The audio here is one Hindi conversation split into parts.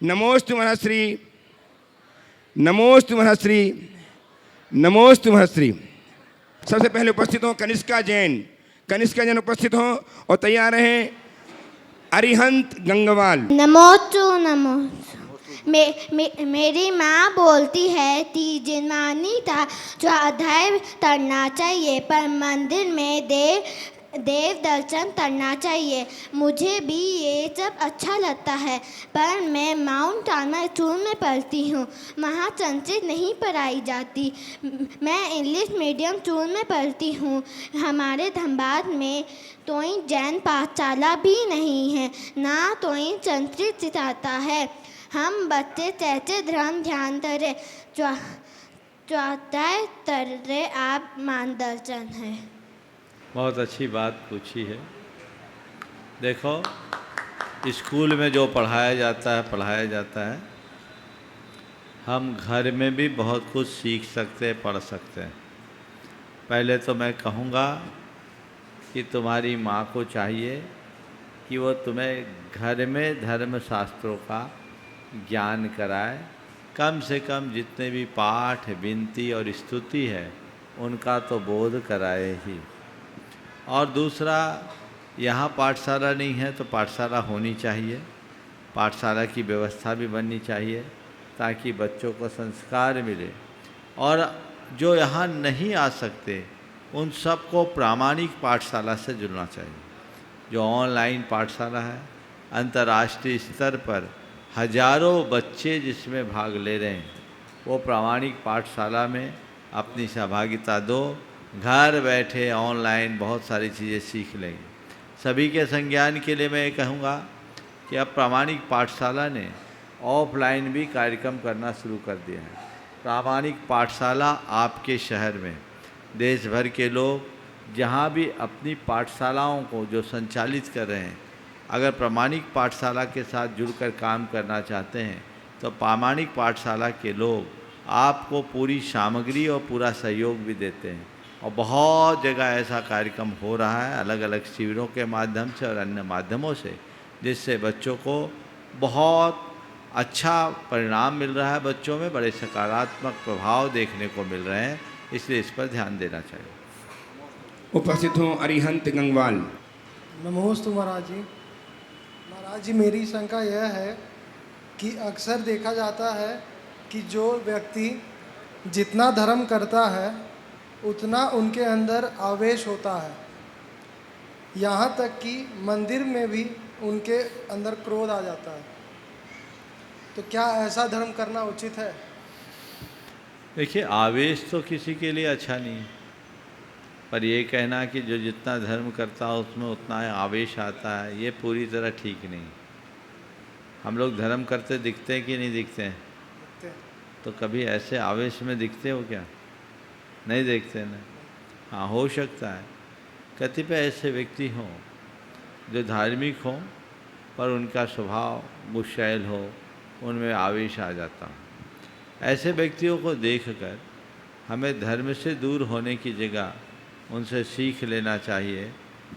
नमोस्तु महश्री, नमोस्तु महश्री, नमोस्तु महश्री। सबसे पहले उपस्थित हो कनिष्का जैन। कनिष्का जैन उपस्थित हो और तैयार रहें अरिहंत गंगवाल। नमोस्तु नमोस्तु। मेरी माँ बोलती है तीजनानी था जो अध्याय करना चाहिए, पर मंदिर में देव दर्शन करना चाहिए। मुझे भी ये सब अच्छा लगता है, पर मैं माउंट आर्मर स्कूल में पढ़ती हूँ, वहाँ संस्कृत नहीं पढ़ाई जाती। मैं इंग्लिश मीडियम स्कूल में पढ़ती हूँ। हमारे धनबाद में कोई जैन पाठशाला भी नहीं है, ना कोई संस्कृत सिखाता है। हम बच्चे कैसे धर्म ध्यान करें, चौथाई तरह आप मार्गदर्शन है। बहुत अच्छी बात पूछी है। देखो, स्कूल में जो पढ़ाया जाता है, हम घर में भी बहुत कुछ सीख सकते हैं, पढ़ सकते हैं। पहले तो मैं कहूँगा कि तुम्हारी माँ को चाहिए कि वो तुम्हें घर में धर्म शास्त्रों का ज्ञान कराए। कम से कम जितने भी पाठ, विनती और स्तुति है, उनका तो बोध कराए ही। और दूसरा, यहाँ पाठशाला नहीं है तो पाठशाला होनी चाहिए। पाठशाला की व्यवस्था भी बननी चाहिए ताकि बच्चों को संस्कार मिले। और जो यहाँ नहीं आ सकते उन सबको प्रामाणिक पाठशाला से जुड़ना चाहिए। जो ऑनलाइन पाठशाला है, अंतर्राष्ट्रीय स्तर पर हजारों बच्चे जिसमें भाग ले रहे हैं, वो प्रामाणिक पाठशाला में अपनी सहभागिता दो। घर बैठे ऑनलाइन बहुत सारी चीज़ें सीख लेंगे। सभी के संज्ञान के लिए मैं ये कहूँगा कि अब प्रामाणिक पाठशाला ने ऑफलाइन भी कार्यक्रम करना शुरू कर दिया है। प्रामाणिक पाठशाला आपके शहर में, देश भर के लोग जहाँ भी अपनी पाठशालाओं को जो संचालित कर रहे हैं, अगर प्रामाणिक पाठशाला के साथ जुड़कर काम करना चाहते हैं तो प्रामाणिक पाठशाला के लोग आपको पूरी सामग्री और पूरा सहयोग भी देते हैं। और बहुत जगह ऐसा कार्यक्रम हो रहा है अलग अलग शिविरों के माध्यम से और अन्य माध्यमों से, जिससे बच्चों को बहुत अच्छा परिणाम मिल रहा है। बच्चों में बड़े सकारात्मक प्रभाव देखने को मिल रहे हैं, इसलिए इस पर ध्यान देना चाहिए। उपस्थित हो अरिहंत गंगवाल। नमोस्तु महाराज जी। महाराज जी, मेरी शंका यह है कि अक्सर देखा जाता है कि जो व्यक्ति जितना धर्म करता है उतना उनके अंदर आवेश होता है, यहाँ तक कि मंदिर में भी उनके अंदर क्रोध आ जाता है। तो क्या ऐसा धर्म करना उचित है? देखिए, आवेश तो किसी के लिए अच्छा नहीं है, पर ये कहना कि जो जितना धर्म करता है उसमें उतना आवेश आता है, ये पूरी तरह ठीक नहीं। हम लोग धर्म करते दिखते हैं कि नहीं दिखते हैं? तो कभी ऐसे आवेश में दिखते हो क्या? नहीं देखते ना। हाँ, हो सकता है कतिपय ऐसे व्यक्ति हों जो धार्मिक हों पर उनका स्वभाव गुस्सैल हो, उनमें आवेश आ जाता हो। ऐसे व्यक्तियों को देखकर हमें धर्म से दूर होने की जगह उनसे सीख लेना चाहिए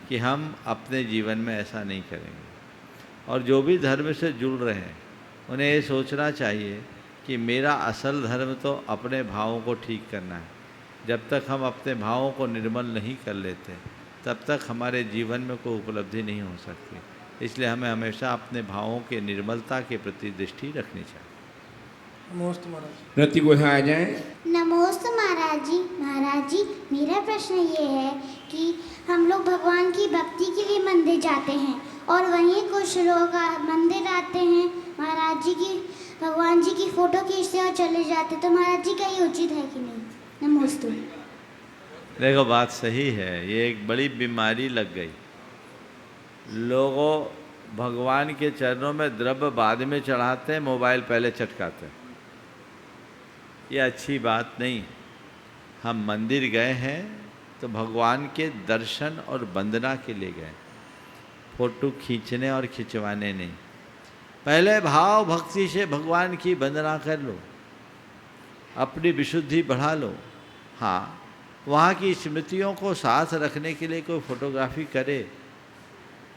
कि हम अपने जीवन में ऐसा नहीं करेंगे। और जो भी धर्म से जुड़ रहे हैं उन्हें ये सोचना चाहिए कि मेरा असल धर्म तो अपने भावों को ठीक करना है। जब तक हम अपने भावों को निर्मल नहीं कर लेते तब तक हमारे जीवन में कोई उपलब्धि नहीं हो सकती। इसलिए हमें हमेशा अपने भावों के निर्मलता के प्रति दृष्टि रखनी चाहिए। नमोस्तु महाराज। रति को आ जाए। नमोस्तु महाराज जी। महाराज जी, मेरा प्रश्न ये है कि हम लोग भगवान की भक्ति के लिए मंदिर जाते हैं और वहीं कुछ लोग मंदिर आते हैं, महाराज जी की भगवान जी की फ़ोटो खींचते और चले जाते, तो महाराज जी का ये उचित है कि नहीं? नमोस्तु। देखो, बात सही है। ये एक बड़ी बीमारी लग गई। लोगों भगवान के चरणों में द्रव्य बाद में चढ़ाते हैं, मोबाइल पहले चटकाते हैं। ये अच्छी बात नहीं। हम मंदिर गए हैं तो भगवान के दर्शन और वंदना के लिए गए, फोटो खींचने और खिंचवाने नहीं। पहले भाव भक्ति से भगवान की वंदना कर लो, अपनी विशुद्धि बढ़ा लो। हाँ, वहाँ की स्मृतियों को साथ रखने के लिए कोई फोटोग्राफी करे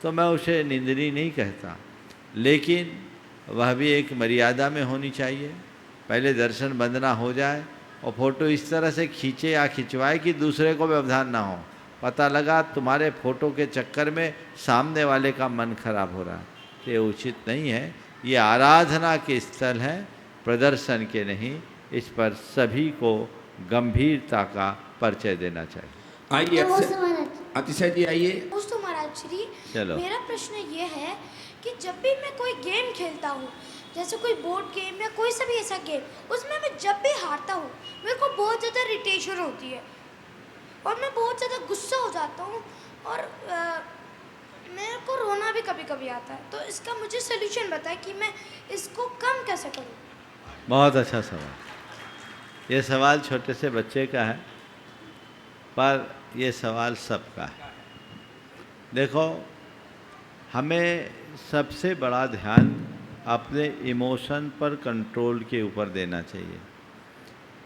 तो मैं उसे निंदनीय नहीं कहता, लेकिन वह भी एक मर्यादा में होनी चाहिए। पहले दर्शन वंदना हो जाए और फोटो इस तरह से खींचे या खिंचवाए कि दूसरे को व्यवधान ना हो। पता लगा तुम्हारे फोटो के चक्कर में सामने वाले का मन खराब हो रहा है, तो ये उचित नहीं है। ये आराधना के स्थल है, प्रदर्शन के नहीं। इस पर सभी को गंभीरता का परिचय देना चाहिए। आइए नमस्ते महाराज। अतिशय जी आइए। दोस्तों महाराज श्री, चलो। मेरा प्रश्न ये है कि जब भी मैं कोई गेम खेलता हूँ, जैसे कोई बोर्ड गेम या कोई सा भी ऐसा गेम, उसमें मैं जब भी हारता हूँ मेरे को बहुत ज़्यादा इरिटेशन होती है और मैं बहुत ज़्यादा गुस्सा हो जाता हूँ और मेरे को रोना भी कभी कभी आता है। तो इसका मुझे सलूशन बताएं कि मैं इसको कम कैसे करूँ। बहुत अच्छा सवाल। ये सवाल छोटे से बच्चे का है, पर ये सवाल सबका है। देखो, हमें सबसे बड़ा ध्यान अपने इमोशन पर कंट्रोल के ऊपर देना चाहिए।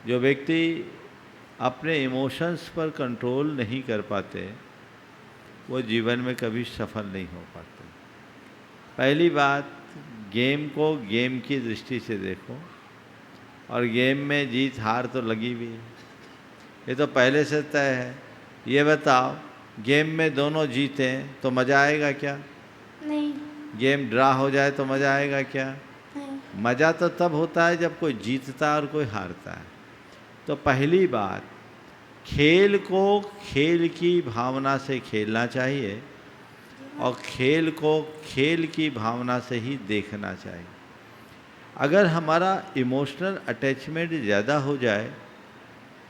जो व्यक्ति अपने इमोशंस पर कंट्रोल नहीं कर पाते, वो जीवन में कभी सफल नहीं हो पाते। पहली बात, गेम को गेम की दृष्टि से देखो, और गेम में जीत हार तो लगी हुई है, ये तो पहले से तय है। ये बताओ, गेम में दोनों जीतें तो मज़ा आएगा क्या? नहीं। गेम ड्रा हो जाए तो मज़ा आएगा क्या? नहीं। मज़ा तो तब होता है जब कोई जीतता है और कोई हारता है। तो पहली बात, खेल को खेल की भावना से खेलना चाहिए और खेल को खेल की भावना से ही देखना चाहिए। अगर हमारा इमोशनल अटैचमेंट ज़्यादा हो जाए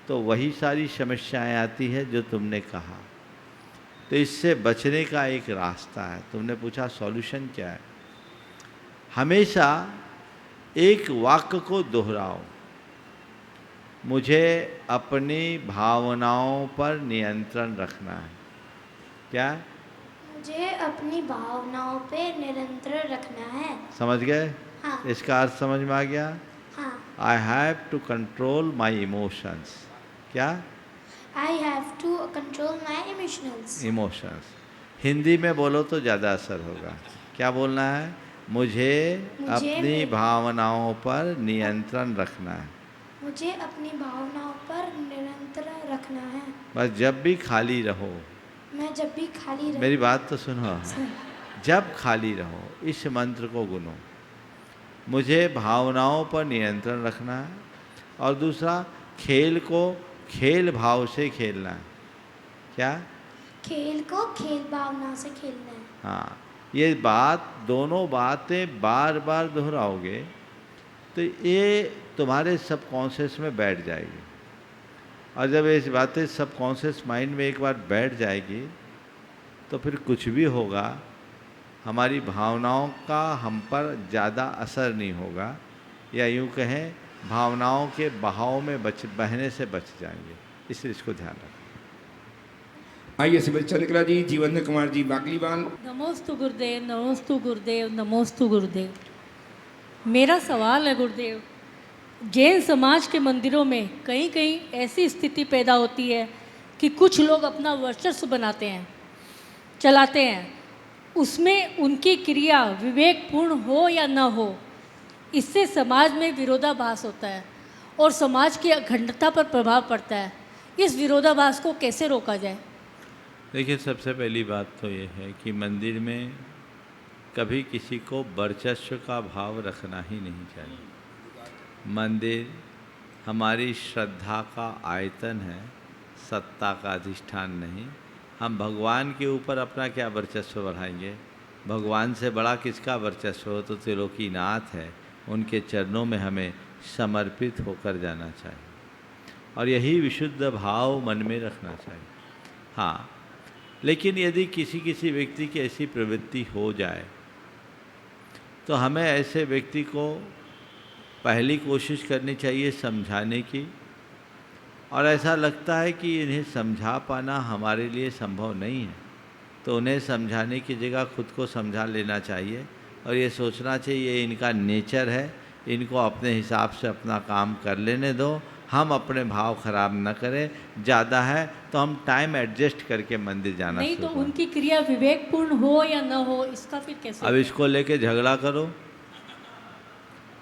तो वही सारी समस्याएं आती है जो तुमने कहा। तो इससे बचने का एक रास्ता है। तुमने पूछा सॉल्यूशन क्या है? हमेशा एक वाक्य को दोहराओ, मुझे अपनी भावनाओं पर नियंत्रण रखना है। क्या? मुझे अपनी भावनाओं पे नियंत्रण रखना है। समझ गए? हाँ। इसका अर्थ समझ में आ गया? हाँ। I have to control my emotions. क्या? I have to control my emotionals. Emotions. Hindi में बोलो तो ज़्यादा असर होगा। क्या बोलना है? मुझे अपनी भावनाओं पर नियंत्रण रखना है। मुझे अपनी भावनाओं पर नियंत्रण रखना है। बस जब भी खाली रहो, मैं जब भी खाली रहूं, मेरी बात तो सुनो, जब खाली रहो इस मंत्र को गुनो, मुझे भावनाओं पर नियंत्रण रखना है। और दूसरा, खेल को खेल भाव से खेलना है। क्या? खेल को खेल भावना से खेलना है। हाँ, ये बात, दोनों बातें बार बार दोहराओगे तो ये तुम्हारे सबकॉन्शियस में बैठ जाएगी। और जब ये बातें सबकॉन्शियस माइंड में एक बार बैठ जाएगी तो फिर कुछ भी होगा, हमारी भावनाओं का हम पर ज़्यादा असर नहीं होगा, या यूँ कहें भावनाओं के बहाव में बहने से बच जाएंगे। इसलिए इसको ध्यान रखें। आइए सिमर चंद्रकला जी, जीवन कुमार जी बाकलीवाल। नमोस्तु गुरुदेव, नमोस्तु गुरुदेव, नमोस्तु गुरुदेव। मेरा सवाल है गुरुदेव, जैन समाज के मंदिरों में कहीं कहीं ऐसी स्थिति पैदा होती है कि कुछ लोग अपना वर्चस्व बनाते हैं, चलाते हैं, उसमें उनकी क्रिया विवेकपूर्ण हो या न हो, इससे समाज में विरोधाभास होता है और समाज की अखंडता पर प्रभाव पड़ता है। इस विरोधाभास को कैसे रोका जाए? देखिए, सबसे पहली बात तो ये है कि मंदिर में कभी किसी को वर्चस्व का भाव रखना ही नहीं चाहिए। मंदिर हमारी श्रद्धा का आयतन है, सत्ता का अधिष्ठान नहीं। हम भगवान के ऊपर अपना क्या वर्चस्व बढ़ाएंगे? भगवान से बड़ा किसका वर्चस्व हो? तो त्रिलोकीनाथ है, उनके चरणों में हमें समर्पित होकर जाना चाहिए और यही विशुद्ध भाव मन में रखना चाहिए। हाँ, लेकिन यदि किसी किसी व्यक्ति की ऐसी प्रवृत्ति हो जाए तो हमें ऐसे व्यक्ति को पहली कोशिश करनी चाहिए समझाने की, और ऐसा लगता है कि इन्हें समझा पाना हमारे लिए संभव नहीं है तो उन्हें समझाने की जगह खुद को समझा लेना चाहिए और ये सोचना चाहिए इनका नेचर है, इनको अपने हिसाब से अपना काम कर लेने दो, हम अपने भाव खराब न करें। ज़्यादा है तो हम टाइम एडजस्ट करके मंदिर जाना नहीं तो शुरू करें। उनकी क्रिया विवेकपूर्ण हो या न हो, इसका फिर कैसे? अब इसको लेके झगड़ा करो,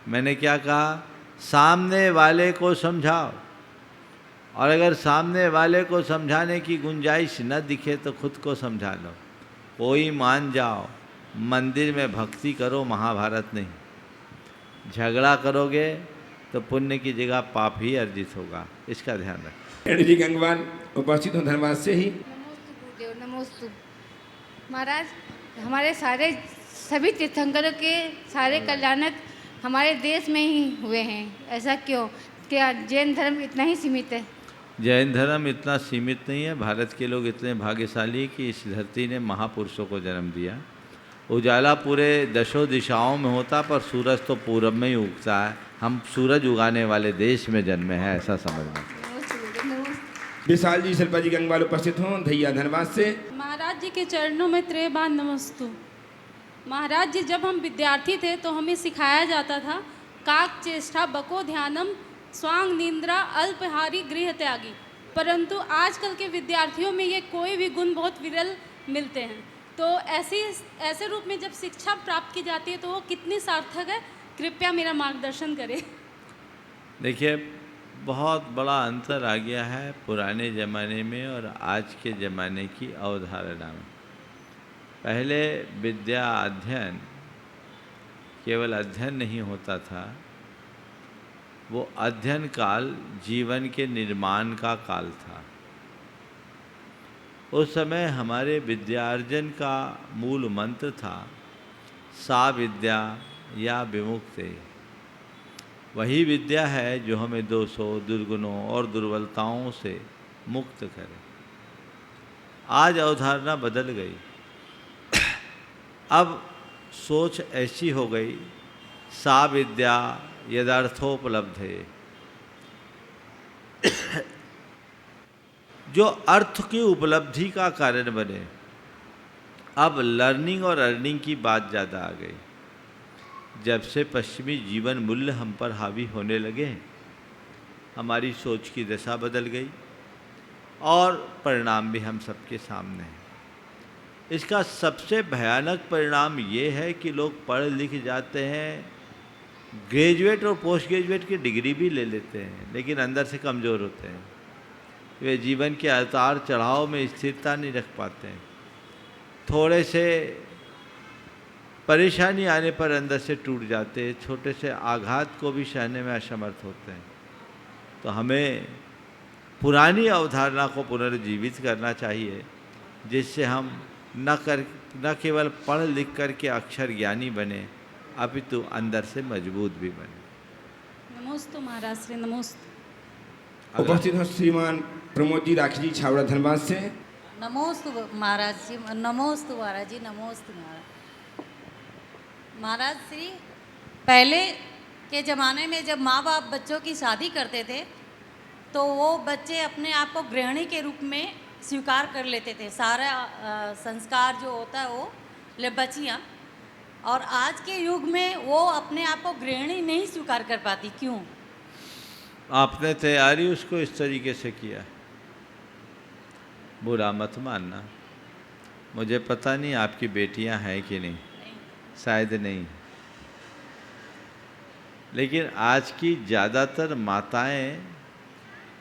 मैंने क्या कहा, सामने वाले को समझाओ, और अगर सामने वाले को समझाने की गुंजाइश न दिखे तो खुद को समझा लो। कोई मान जाओ, मंदिर में भक्ति करो, महाभारत नहीं। झगड़ा करोगे तो पुण्य की जगह पाप ही अर्जित होगा, इसका ध्यान रखें। रेणु जी गंगवार उपस्थित हों धनबाद से ही। नमोस्तु गुरुदेव, नमोस्तु महाराज। हमारे सारे सभी तीर्थंकरों के सारे कल्याणक हमारे देश में ही हुए हैं, ऐसा क्यों? क्या जैन धर्म इतना ही सीमित है? जैन धर्म इतना सीमित नहीं है। भारत के लोग इतने भाग्यशाली कि इस धरती ने महापुरुषों को जन्म दिया। उजाला पूरे दशों दिशाओं में होता, पर सूरज तो पूरब में ही उगता है। हम सूरज उगाने वाले देश में जन्मे हैं, ऐसा समझना। विशाल जी शिल्पा जी गंगवार उपस्थित हों धैया धनबाद से। महाराज जी के चरणों में त्रेबार नमस्तु। महाराज जी, जब हम विद्यार्थी थे तो हमें सिखाया जाता था काक चेष्टा बको ध्यानम स्वांग निंद्रा अल्पहारी गृह त्यागी, परंतु आजकल के विद्यार्थियों में ये कोई भी गुण बहुत विरल मिलते हैं। तो ऐसे रूप में जब शिक्षा प्राप्त की जाती है तो वो कितनी सार्थक है, कृपया मेरा मार्गदर्शन करें। देखिए, बहुत बड़ा अंतर आ गया है पुराने ज़माने में और आज के ज़माने की अवधारणा में। पहले विद्या अध्ययन केवल अध्ययन नहीं होता था, वो अध्ययन काल जीवन के निर्माण का काल था। उस समय हमारे विद्यार्जन का मूल मंत्र था सा विद्या या विमुक्ति। वही विद्या है जो हमें दोषों, दुर्गुणों और दुर्बलताओं से मुक्त करे। आज अवधारणा बदल गई। अब सोच ऐसी हो गई, सा विद्या यदार्थोपलब्ध है, जो अर्थ की उपलब्धि का कारण बने। अब लर्निंग और अर्निंग की बात ज़्यादा आ गई। जब से पश्चिमी जीवन मूल्य हम पर हावी होने लगे, हमारी सोच की दशा बदल गई और परिणाम भी हम सबके सामने हैं। इसका सबसे भयानक परिणाम ये है कि लोग पढ़ लिख जाते हैं, ग्रेजुएट और पोस्ट ग्रेजुएट की डिग्री भी ले लेते हैं, लेकिन अंदर से कमज़ोर होते हैं। वे जीवन के उतार चढ़ाव में स्थिरता नहीं रख पाते हैं। थोड़े से परेशानी आने पर अंदर से टूट जाते हैं, छोटे से आघात को भी सहने में असमर्थ होते हैं। तो हमें पुरानी अवधारणा को पुनर्जीवित करना चाहिए, जिससे हम न केवल पढ़ लिख कर के अक्षर ज्ञानी बने, अपितु अंदर से मजबूत भी बने। नमोस्तु महाराज श्री नमोस्तु। उपस्थित हो श्रीमान प्रमोद जी राखी जी छावड़ा धनबाद से। नमोस्तु महाराज जी, नमोस्तु महाराज जी, नमोस्तु महाराज। महाराज श्री, पहले के ज़माने में जब माँ बाप बच्चों की शादी करते थे तो वो बच्चे अपने आप को गृहिणी के रूप में स्वीकार कर लेते थे। सारा संस्कार जो होता है वो ले बच्चियाँ, और आज के युग में वो अपने आप को गृहिणी नहीं स्वीकार कर पाती। क्यों? आपने तैयारी उसको इस तरीके से किया, बुरा मत मानना। मुझे पता नहीं आपकी बेटियां हैं कि नहीं, शायद नहीं, लेकिन आज की ज़्यादातर माताएं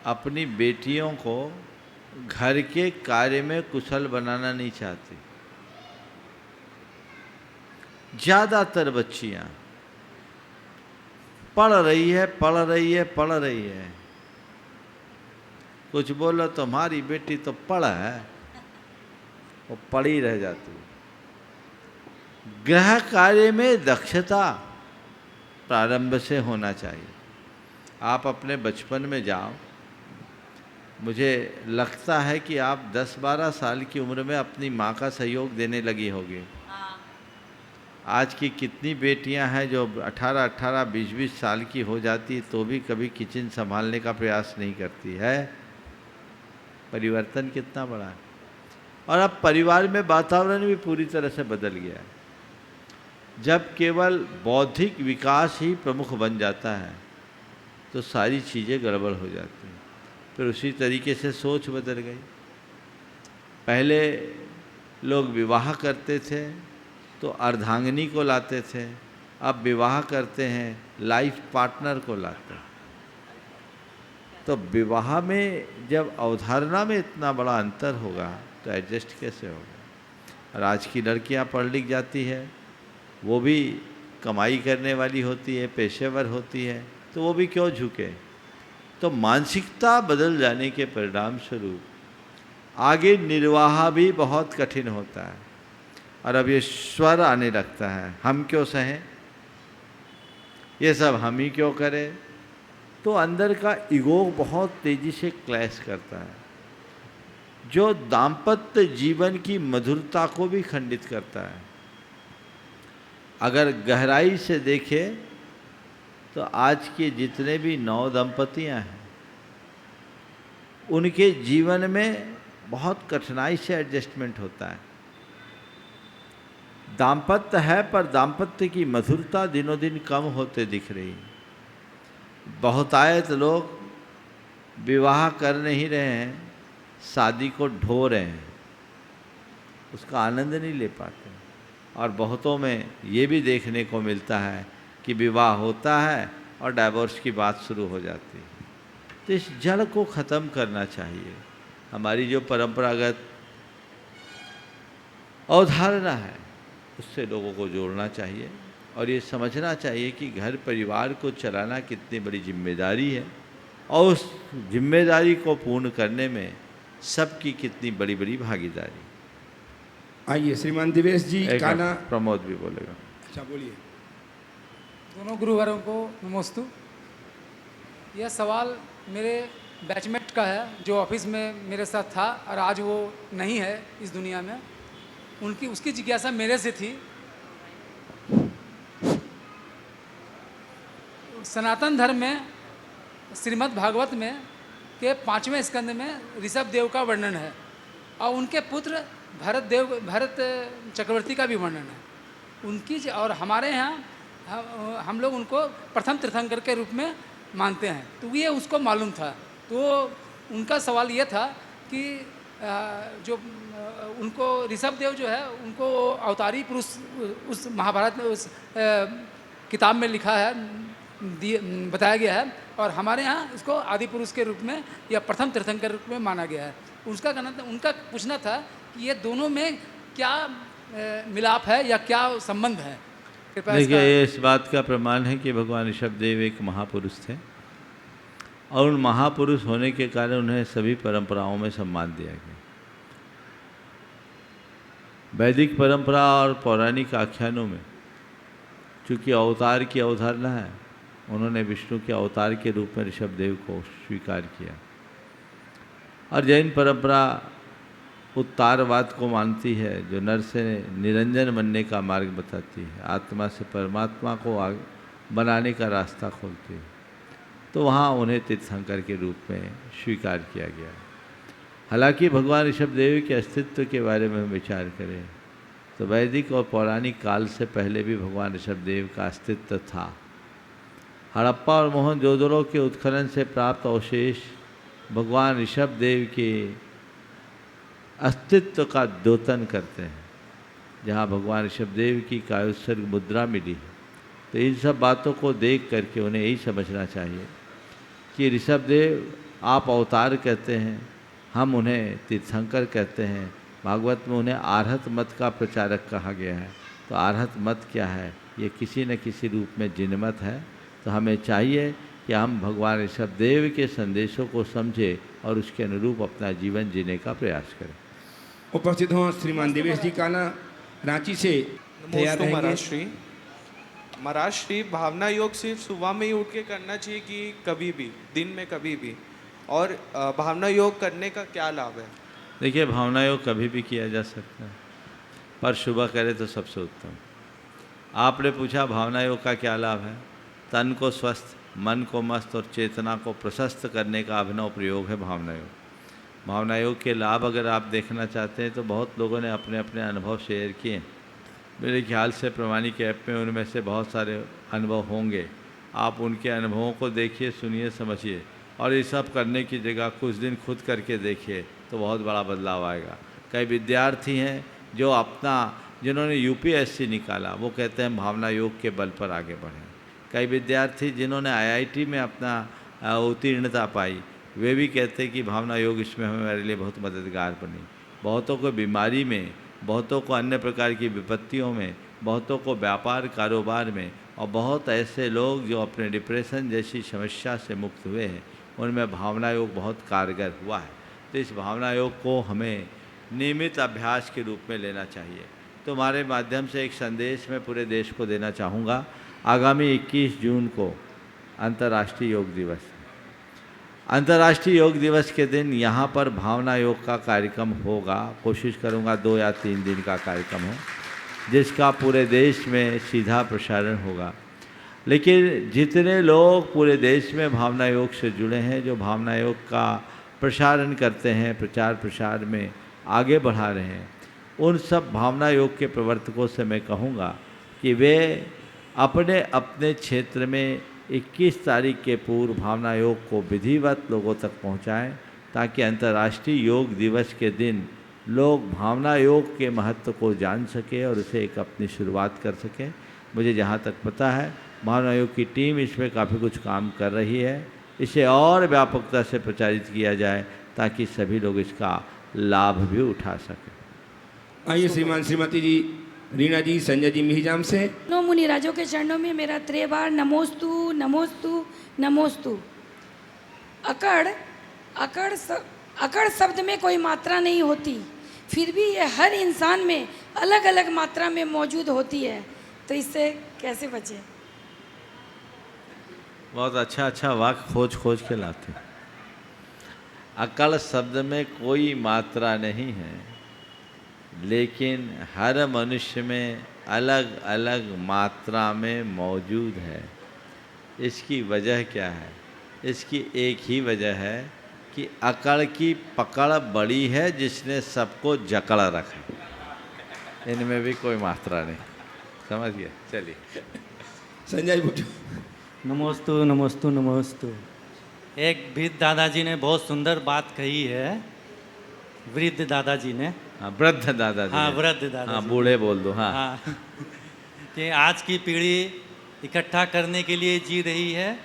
अपनी बेटियों को घर के कार्य में कुशल बनाना नहीं चाहती। ज़्यादातर बच्चियां पढ़ रही है, कुछ बोलो तुम्हारी बेटी तो पढ़ है, वो पढ़ी रह जाती। गृह कार्य में दक्षता प्रारंभ से होना चाहिए। आप अपने बचपन में जाओ, मुझे लगता है कि आप 10-12 साल की उम्र में अपनी माँ का सहयोग देने लगी होगी। आज की कितनी बेटियां हैं जो 18-18, 20-20 साल की हो जाती तो भी कभी किचन संभालने का प्रयास नहीं करती है। परिवर्तन कितना बड़ा है। और अब परिवार में वातावरण भी पूरी तरह से बदल गया है। जब केवल बौद्धिक विकास ही प्रमुख बन जाता है तो सारी चीज़ें गड़बड़ हो जाती हैं। फिर उसी तरीके से सोच बदल गई। पहले लोग विवाह करते थे तो अर्धांगिनी को लाते थे, अब विवाह करते हैं, लाइफ पार्टनर को लाते हैं। तो विवाह में जब अवधारणा में इतना बड़ा अंतर होगा तो एडजस्ट कैसे होगा। और आज की लड़कियां पढ़ लिख जाती है, वो भी कमाई करने वाली होती है, पेशेवर होती है, तो वो भी क्यों झुके। तो मानसिकता बदल जाने के परिणाम स्वरूप आगे निर्वाह भी बहुत कठिन होता है। और अब ये स्वर आने लगता है, हम क्यों सहें, ये सब हम ही क्यों करें। तो अंदर का ईगो बहुत तेज़ी से क्लैश करता है, जो दाम्पत्य जीवन की मधुरता को भी खंडित करता है। अगर गहराई से देखें तो आज के जितने भी नव दंपतियां हैं, उनके जीवन में बहुत कठिनाई से एडजस्टमेंट होता है। दाम्पत्य है पर दाम्पत्य की मधुरता दिनों दिन कम होते दिख रही है। बहुतायत लोग विवाह कर नहीं रहे हैं, शादी को ढो रहे हैं, उसका आनंद नहीं ले पाते। और बहुतों में ये भी देखने को मिलता है कि विवाह होता है और डाइवोर्स की बात शुरू हो जाती है। तो इस जड़ को ख़त्म करना चाहिए। हमारी जो परंपरागत अवधारणा है उससे लोगों को जोड़ना चाहिए और ये समझना चाहिए कि घर परिवार को चलाना कितनी बड़ी जिम्मेदारी है और उस जिम्मेदारी को पूर्ण करने में सबकी कितनी बड़ी बड़ी भागीदारी। आइए श्रीमान दिवेश जी काना। प्रमोद भी बोलेगा। अच्छा बोलिए। दोनों गुरुवारों को नमोस्तु। यह सवाल मेरे बैचमेट का है जो ऑफिस में मेरे साथ था और आज वो नहीं है इस दुनिया में। उसकी जिज्ञासा मेरे से थी। सनातन धर्म में श्रीमद् भागवत में के 5वें स्कंद में ऋषभ देव का वर्णन है और उनके पुत्र भरत चक्रवर्ती का भी वर्णन है उनकी। और हमारे यहाँ हम लोग उनको प्रथम तीर्थंकर के रूप में मानते हैं, तो ये उसको मालूम था। तो उनका सवाल ये था कि जो उनको ऋषभ देव जो है उनको अवतारी पुरुष उस महाभारत में उस किताब में लिखा है, बताया गया है और हमारे यहाँ इसको आदि पुरुष के रूप में या प्रथम तीर्थंकर के रूप में माना गया है। उसका कहना था, उनका पूछना था कि ये दोनों में क्या मिलाप है या क्या संबंध है। देखिए, ये इस बात का प्रमाण है कि भगवान ऋषभ देव एक महापुरुष थे और उन महापुरुष होने के कारण उन्हें सभी परंपराओं में सम्मान दिया गया। वैदिक परंपरा और पौराणिक आख्यानों में चूँकि अवतार की अवधारणा है, उन्होंने विष्णु के अवतार के रूप में ऋषभ देव को स्वीकार किया। और जैन परंपरा उत्तारवाद को मानती है, जो नर से निरंजन बनने का मार्ग बताती है, आत्मा से परमात्मा को बनाने का रास्ता खोलती है। तो वहाँ उन्हें तीर्थंकर के रूप में स्वीकार किया गया। हालांकि भगवान ऋषभ देव के अस्तित्व के बारे में हम विचार करें तो वैदिक और पौराणिक काल से पहले भी भगवान ऋषभ देव का अस्तित्व था। हड़प्पा और मोहनजोदड़ो के उत्खनन से प्राप्त अवशेष भगवान ऋषभ देव के अस्तित्व का द्योतन करते हैं। जहाँ भगवान ऋषभ देव की कायोत्सर्ग मुद्रा मिली है, तो इन सब बातों को देख करके उन्हें यही समझना चाहिए कि ऋषभ देव आप अवतार कहते हैं, हम उन्हें तीर्थंकर कहते हैं। भागवत में उन्हें आर्हत मत का प्रचारक कहा गया है। तो आर्हत मत क्या है? ये किसी न किसी रूप में जिनमत है। तो हमें चाहिए कि हम भगवान ऋषभ देव के संदेशों को समझें और उसके अनुरूप अपना जीवन जीने का प्रयास करें। उपस्थित हों श्रीमान देवेश जी काना रांची से तैयार रहेंगे। महाराज श्री भावना योग सिर्फ सुबह में ही उठ के करना चाहिए कि कभी भी दिन में कभी भी, और भावना योग करने का क्या लाभ है? देखिए, भावना योग कभी भी किया जा सकता है, पर सुबह करे तो सबसे उत्तम। आपने पूछा भावना योग का क्या लाभ है? तन को स्वस्थ, मन को मस्त और चेतना को प्रशस्त करने का अभिनव प्रयोग है भावना योग। भावना योग के लाभ अगर आप देखना चाहते हैं तो बहुत लोगों ने अपने अपने अनुभव शेयर किए। मेरे ख्याल से प्रमाणिक ऐप में उनमें से बहुत सारे अनुभव होंगे। आप उनके अनुभवों को देखिए, सुनिए, समझिए और ये सब करने की जगह कुछ दिन खुद करके देखिए तो बहुत बड़ा बदलाव आएगा। कई विद्यार्थी हैं जो अपना जिन्होंने यूपीएससी निकाला वो कहते हैं भावना योग के बल पर आगे बढ़ें। कई विद्यार्थी जिन्होंने आईआईटी में अपना उत्तीर्णता पाई वे भी कहते हैं कि भावना योग इसमें हमारे लिए बहुत मददगार बनी। बहुतों को बीमारी में, बहुतों को अन्य प्रकार की विपत्तियों में, बहुतों को व्यापार कारोबार में, और बहुत ऐसे लोग जो अपने डिप्रेशन जैसी समस्या से मुक्त हुए हैं उनमें भावना योग बहुत कारगर हुआ है। तो इस भावना योग को हमें नियमित अभ्यास के रूप में लेना चाहिए। तुम्हारे माध्यम से एक संदेश मैं पूरे देश को देना चाहूँगा। आगामी 21 जून को अंतर्राष्ट्रीय योग दिवस है। अंतर्राष्ट्रीय योग दिवस के दिन यहाँ पर भावना योग का कार्यक्रम होगा। कोशिश करूँगा 2 या 3 दिन का कार्यक्रम हो जिसका पूरे देश में सीधा प्रसारण होगा। लेकिन जितने लोग पूरे देश में भावना योग से जुड़े हैं, जो भावना योग का प्रसारण करते हैं, प्रचार प्रसार में आगे बढ़ा रहे हैं, उन सब भावना योग के प्रवर्तकों से मैं कहूँगा कि वे अपने अपने क्षेत्र में 21 तारीख के पूर्व भावना योग को विधिवत लोगों तक पहुँचाएँ ताकि अंतर्राष्ट्रीय योग दिवस के दिन लोग भावना योग के महत्व को जान सके और उसे एक अपनी शुरुआत कर सकें। मुझे जहाँ तक पता है भावना योग की टीम इसमें काफ़ी कुछ काम कर रही है। इसे और व्यापकता से प्रचारित किया जाए ताकि सभी लोग इसका लाभ भी उठा सकें। आइए श्रीमान श्रीमती जी, रीना जी, संजय जी मिहिजाम से। नो मुनिराजों के चरणों में मेरा त्रेबार नमोस्तु नमोस्तु नमोस्तु। अकड़ शब्द में कोई मात्रा नहीं होती, फिर भी ये हर इंसान में अलग अलग मात्रा में मौजूद होती है, तो इससे कैसे बचें? बहुत अच्छा वाक्य खोज के लाते। अकड़ शब्द में कोई मात्रा नहीं है, लेकिन हर मनुष्य में अलग अलग मात्रा में मौजूद है। इसकी वजह क्या है? इसकी एक ही वजह है कि अकड़ की पकड़ बड़ी है जिसने सबको जकड़ रखा। इनमें भी कोई मात्रा नहीं। समझ गए? चलिए संजय जी। नमोस्तु नमोस्तु नमोस्तु। एक वृद्ध दादाजी ने बहुत सुंदर बात कही है। वृद्ध दादाजी ने, हाँ, वृद्ध दादाजी, हाँ वृद्ध दादाजी, हाँ बूढ़े बोल दो, हाँ, हाँ कि आज की पीढ़ी इकट्ठा करने के लिए जी रही है,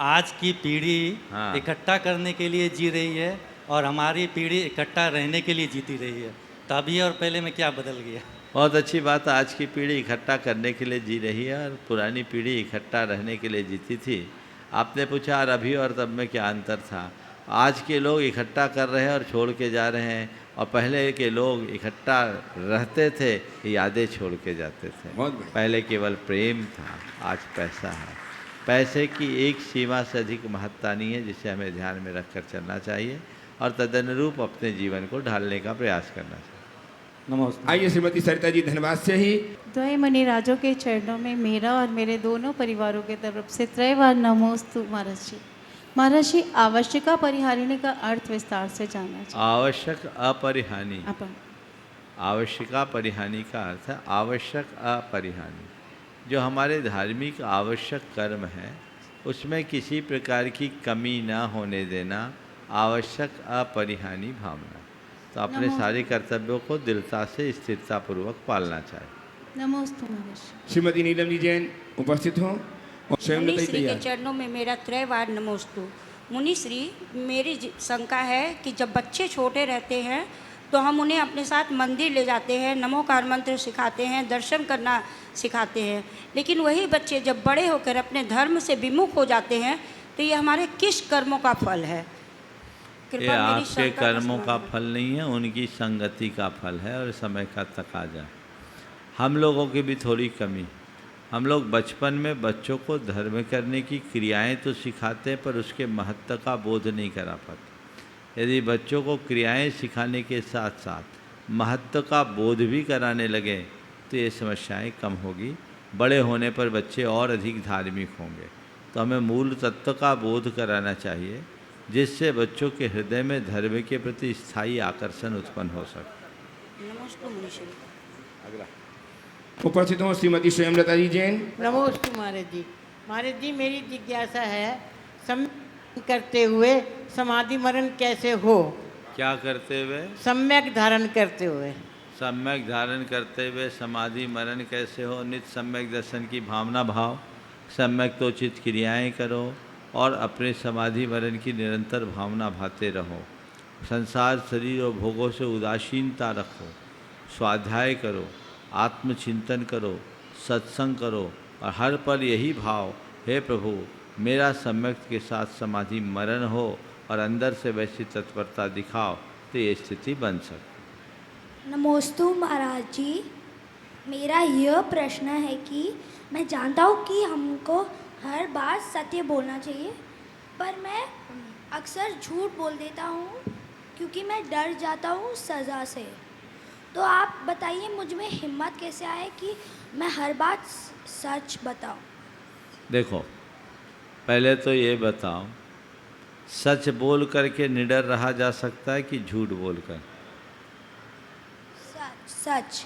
आज की पीढ़ी हाँ, इकट्ठा करने के लिए जी रही है और हमारी पीढ़ी इकट्ठा रहने के लिए जीती रही है। तो अभी और पहले में क्या बदल गया? बहुत अच्छी बात है। आज की पीढ़ी इकट्ठा करने के लिए जी रही है और पुरानी पीढ़ी इकट्ठा रहने के लिए जीती थी। आपने पूछा और अभी और तब में क्या अंतर था? आज के लोग इकट्ठा कर रहे हैं और छोड़ के जा रहे हैं, और पहले के लोग इकट्ठा रहते थे, यादें छोड़ के जाते थे। पहले केवल प्रेम था, आज पैसा है। पैसे की एक सीमा से अधिक महत्ता नहीं है, जिसे हमें ध्यान में रखकर चलना चाहिए और तदनुरूप अपने जीवन को ढालने का प्रयास करना चाहिए। नमस्ते। आइए श्रीमती सरिता जी धनबाद से ही। द्वय मुनिराजों के चरणों में मेरा और मेरे दोनों परिवारों के तरफ से त्रयवार नमोस्तु महाराज जी। महाराज जी, आवश्यका परिहारिणी का अर्थ विस्तार से जानना चाहिए। आवश्यक अपरिहानी, आवश्यका परिहानी का अर्थ है आवश्यक अपरिहानी। जो हमारे धार्मिक आवश्यक कर्म है उसमें किसी प्रकार की कमी ना होने देना आवश्यक अपरिहानी भावना। तो अपने सारे कर्तव्यों को दृढ़ता से स्थिरता पूर्वक पालना चाहिए। नमोस्तु महाराज। श्रीमती नीलम जी जैन उपस्थित हो और स्वयं मुनि श्री के चरणों में मेरा त्रयवार नमोस्तु। मुनि श्री, मेरी शंका है कि जब बच्चे छोटे रहते हैं तो हम उन्हें अपने साथ मंदिर ले जाते हैं, नमोकार मंत्र सिखाते हैं, दर्शन करना सिखाते हैं, लेकिन वही बच्चे जब बड़े होकर अपने धर्म से विमुख हो जाते हैं तो ये हमारे किस कर्मों का फल है? ये आपके कर्मों का फल नहीं है, उनकी संगति का फल है और समय का तकाजा। हम लोगों की भी थोड़ी कमी। हम लोग बचपन में बच्चों को धर्म करने की क्रियाएं तो सिखाते हैं पर उसके महत्व का बोध नहीं करा पाते। यदि बच्चों को क्रियाएं सिखाने के साथ साथ महत्व का बोध भी कराने लगे तो ये समस्याएं कम होगी। बड़े होने पर बच्चे और अधिक धार्मिक होंगे। तो हमें मूल तत्व का बोध कराना चाहिए जिससे बच्चों के हृदय में धर्म के प्रति स्थायी आकर्षण उत्पन्न हो सके। नमस्ते मुनि श्री। अगला उपस्थित हो श्रीमती स्वयंलता जी जैन। नमोस्तु महाराज जी। महाराज जी, मेरी जिज्ञासा है, सम्यक करते हुए समाधि मरण कैसे हो? क्या करते हुए? सम्यक धारण करते हुए। सम्यक धारण करते हुए समाधि मरण कैसे हो, नित्य सम्यक दर्शन की भावना भाव, सम्यक तो उचित क्रियाएँ करो और अपने समाधि मरण की निरंतर भावना भाते रहो। संसार शरीर और भोगों से उदासीनता रखो, स्वाध्याय करो, आत्मचिंतन करो, सत्संग करो और हर पल यही भाव, हे प्रभु मेरा सम्यक के साथ समाधि मरण हो और अंदर से वैसी तत्परता दिखाओ, तो ये स्थिति बन सकती। नमोस्तु महाराज जी, मेरा यह प्रश्न है कि मैं जानता हूँ कि हमको हर बार सत्य बोलना चाहिए, पर मैं अक्सर झूठ बोल देता हूँ क्योंकि मैं डर जाता हूँ सज़ा से। तो आप बताइए मुझ में हिम्मत कैसे आए कि मैं हर बात सच बताऊँ। देखो, पहले तो ये बताओ, सच बोल करके निडर रहा जा सकता है कि झूठ बोलकर? सच।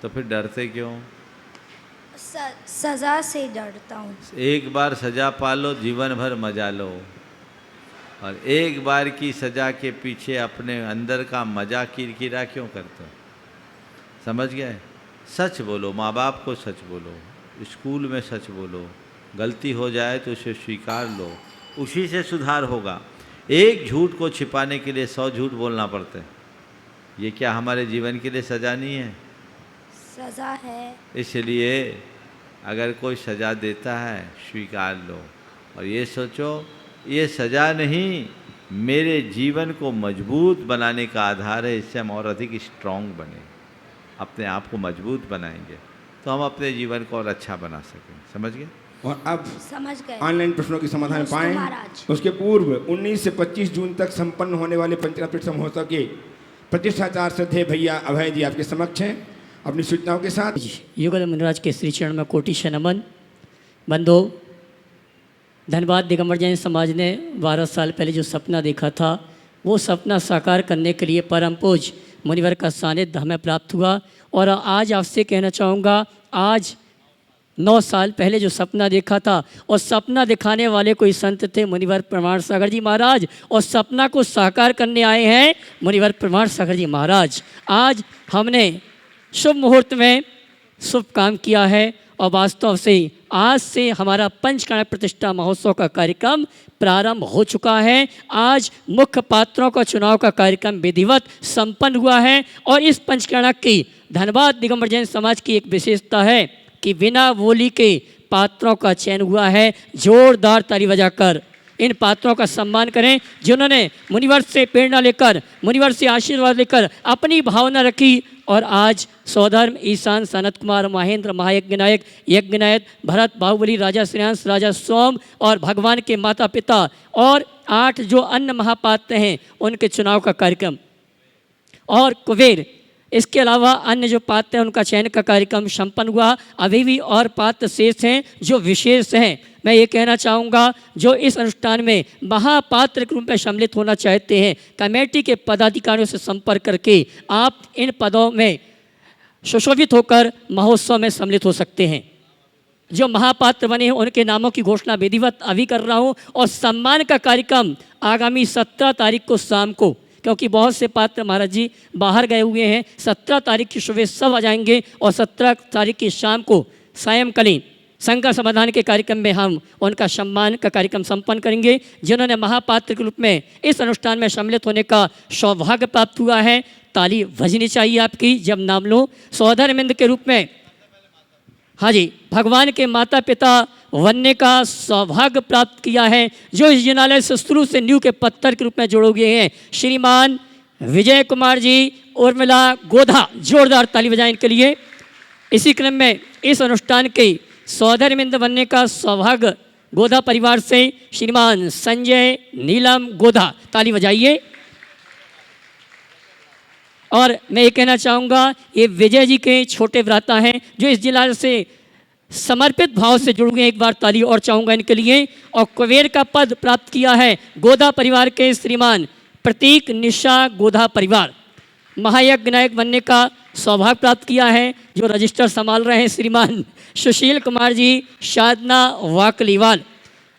तो फिर डरते क्यों? सज़ा से डरता हूँ। एक बार सज़ा पालो, जीवन भर मजा लो, और एक बार की सज़ा के पीछे अपने अंदर का मजा किरकिरा क्यों करते हो? समझ गए? सच बोलो, माँ बाप को सच बोलो, स्कूल में सच बोलो, गलती हो जाए तो उसे स्वीकार लो, उसी से सुधार होगा। एक झूठ को छिपाने के लिए 100 झूठ बोलना पड़ता है। ये क्या हमारे जीवन के लिए सज़ा नहीं है? सज़ा है। इसलिए अगर कोई सज़ा देता है स्वीकार लो और ये सोचो ये सज़ा नहीं, मेरे जीवन को मजबूत बनाने का आधार है, इससे हम और अधिक स्ट्रॉन्ग बने, अपने आप को मजबूत बनाएंगे तो हम अपने जीवन को और अच्छा बना सकेंगे। समझ गए? और अब समझ गए। ऑनलाइन प्रश्नों की समाधान पाएं। उसके पूर्व 19 से 25 जून तक संपन्न होने वाले पंचरत्न महोत्सव के प्रतिष्ठाचार्य श्रद्धेय भैया अभय जी आपके समक्ष हैं अपनी सूचनाओं के साथ। युगल मुनिराज के श्री चरण में कोटि से नमन। बंधो, धनबाद दिगंबर जैन समाज ने 12 साल पहले जो सपना देखा था, वो सपना साकार करने के लिए परम पूज्य मुनिवर का सानिध्य हमें प्राप्त हुआ। और आज आपसे कहना चाहूँगा, आज 9 साल पहले जो सपना देखा था, और सपना दिखाने वाले कोई संत थे मुनिवर प्रमाण सागर जी महाराज, और सपना को साकार करने आए हैं मुनिवर प्रमाण सागर जी महाराज। आज हमने शुभ मुहूर्त में शुभ काम किया है और वास्तव से आज से हमारा पंचकर्णक प्रतिष्ठा महोत्सव का कार्यक्रम प्रारंभ हो चुका है। आज मुख्य पात्रों का चुनाव का कार्यक्रम विधिवत संपन्न हुआ है और इस पंचकर्णक की धनबाद दिगंबर जैन समाज की एक विशेषता है कि बिना बोली के पात्रों का चयन हुआ है। जोरदार ताली बजाकर इन पात्रों का सम्मान करें जिन्होंने मुनिवर से प्रेरणा लेकर, मुनिवर से आशीर्वाद लेकर अपनी भावना रखी और आज सौधर्म, ईशान, सनत कुमार, महेंद्र, महायज्ञ नायक, यज्ञ नायक, भरत, बाहुबली, राजा श्रेयांश, राजा सोम और भगवान के माता पिता और 8 जो अन्य महापात्र हैं उनके चुनाव का कार्यक्रम और कुबेर, इसके अलावा अन्य जो पात्र हैं उनका चयन का कार्यक्रम संपन्न हुआ। अभी भी और पात्र शेष हैं जो विशेष हैं। मैं ये कहना चाहूँगा, जो इस अनुष्ठान में महापात्र के रूप में सम्मिलित होना चाहते हैं, कमेटी के पदाधिकारियों से संपर्क करके आप इन पदों में सुशोभित होकर महोत्सव में सम्मिलित हो सकते हैं। जो महापात्र बने हैं उनके नामों की घोषणा विधिवत अभी कर रहा हूँ और सम्मान का कार्यक्रम आगामी 17 तारीख को शाम को, क्योंकि बहुत से पात्र महाराज जी बाहर गए हुए हैं, 17 तारीख की सुबह सब आ जाएंगे और 17 तारीख की शाम को सायंकालीन संघ समाधान के कार्यक्रम में हम उनका सम्मान का कार्यक्रम संपन्न करेंगे जिन्होंने महापात्र के रूप में इस अनुष्ठान में सम्मिलित होने का सौभाग्य प्राप्त हुआ है। ताली बजनी चाहिए आपकी जब नाम लो। सौधर्मिंद के रूप में, हाँ जी, भगवान के माता पिता बनने का सौभाग्य प्राप्त किया है, जो इस जिनालय से शुरू से नींव के पत्थर के रूप में जोड़े गए हैं, श्रीमान विजय कुमार जी उर्मिला गोधा। जोरदार ताली बजाएं इनके लिए। इसी क्रम में इस अनुष्ठान के सौधर्मिंद बनने का सौभाग्य गोधा परिवार से श्रीमान संजय नीलम गोधा। ताली बजाइए। और मैं ये कहना चाहूँगा, ये विजय जी के छोटे भ्राता हैं जो इस जिला से समर्पित भाव से जुड़ गए। एक बार ताली और चाहूँगा इनके लिए। और कुबेर का पद प्राप्त किया है गोधा परिवार के श्रीमान प्रतीक निशा गोधा परिवार। महायज्ञ नायक बनने का सौभाग्य प्राप्त किया है, जो रजिस्टर संभाल रहे हैं, श्रीमान सुशील कुमार जी शादना वाकलीवाल।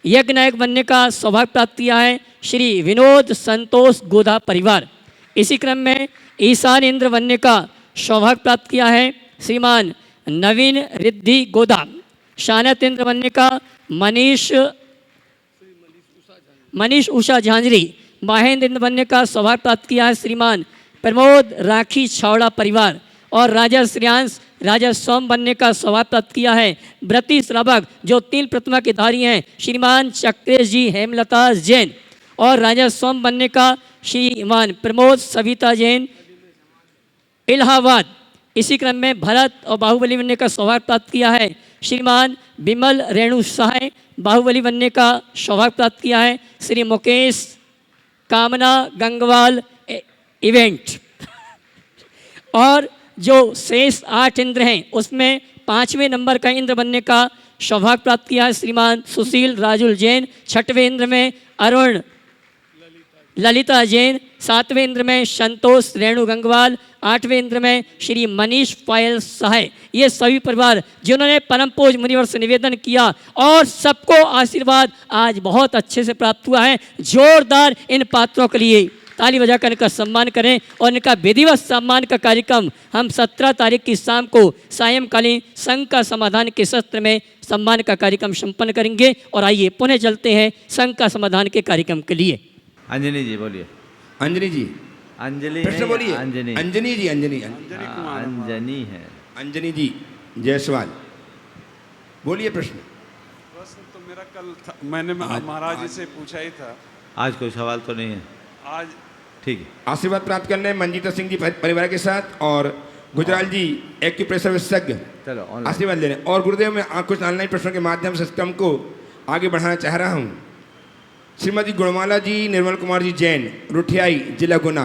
यज्ञ नायक बनने का सौभाग्य प्राप्त किया है श्री विनोद संतोष गोधा परिवार। इसी क्रम में ईशान इंद्र बनने का सौभाग्य प्राप्त किया है श्रीमान नवीन रिद्धि गोदा। शानत इंद्र बनने का मनीष उषा झांझरी। महेंद्र इंद्र बनने का सौभाग्य प्राप्त किया है श्रीमान प्रमोद राखी छावड़ा परिवार। और राजा श्रेयांश राजा सोम बनने का सौभाग्य प्राप्त किया है व्रती श्रावक जो 3 प्रतिमा के धारी हैं श्रीमान चक्रेश जी हेमलता जैन। और राजा सोम बनने का श्रीमान प्रमोद सविता जैन इलाहाबाद। इसी क्रम में भरत और बाहुबली बनने का सौभाग्य प्राप्त किया है श्रीमान विमल रेणु सहाय। बाहुबली बनने का सौभाग्य प्राप्त किया है श्री मुकेश कामना गंगवाल इवेंट। और जो शेष 8 इंद्र हैं उसमें 5वें नंबर का इंद्र बनने का सौभाग्य प्राप्त किया है श्रीमान सुशील राजुल जैन। 6वें इंद्र में अरुण ललिता जैन। 7वें इंद्र में संतोष रेणु गंगवाल। 8वें इंद्र में श्री मनीष पायल सहाय। ये सभी परिवार जिन्होंने परम पूज्य मुनिवर से निवेदन किया और सबको आशीर्वाद आज बहुत अच्छे से प्राप्त हुआ है। जोरदार इन पात्रों के लिए ताली बजाकर इनका सम्मान करें। और इनका विधिवत सम्मान का कार्यक्रम हम 17 तारीख की शाम को सायंकालीन संघ का समाधान के सत्र में सम्मान का कार्यक्रम संपन्न करेंगे। और आइए पुनः चलते हैं संघ का समाधान के कार्यक्रम के लिए। अंजनी जी बोलिए। अंजनी जी अंजलि प्रश्न बोलिए। अंजनी अंजनी जी अंजनी अंजनी है। अंजनी जी जायसवाल बोलिए प्रश्न। प्रश्न तो मेरा कल था, मैंने महाराज जी से पूछा ही था। आज कोई सवाल तो नहीं है आज ठीक है। आशीर्वाद प्राप्त करने मंजीता सिंह जी परिवार के साथ और गुजराल जी एक्यूप्रेशर विशेषज्ञ चलो आशीर्वाद लेने। और गुरुदेव मैं कुछ ऑनलाइन प्रश्नों के माध्यम से क्रम को आगे बढ़ाना चाह रहा हूँ। श्रीमती गुणमाला जी निर्मल कुमार जी जैन रुठियाई जिला गुना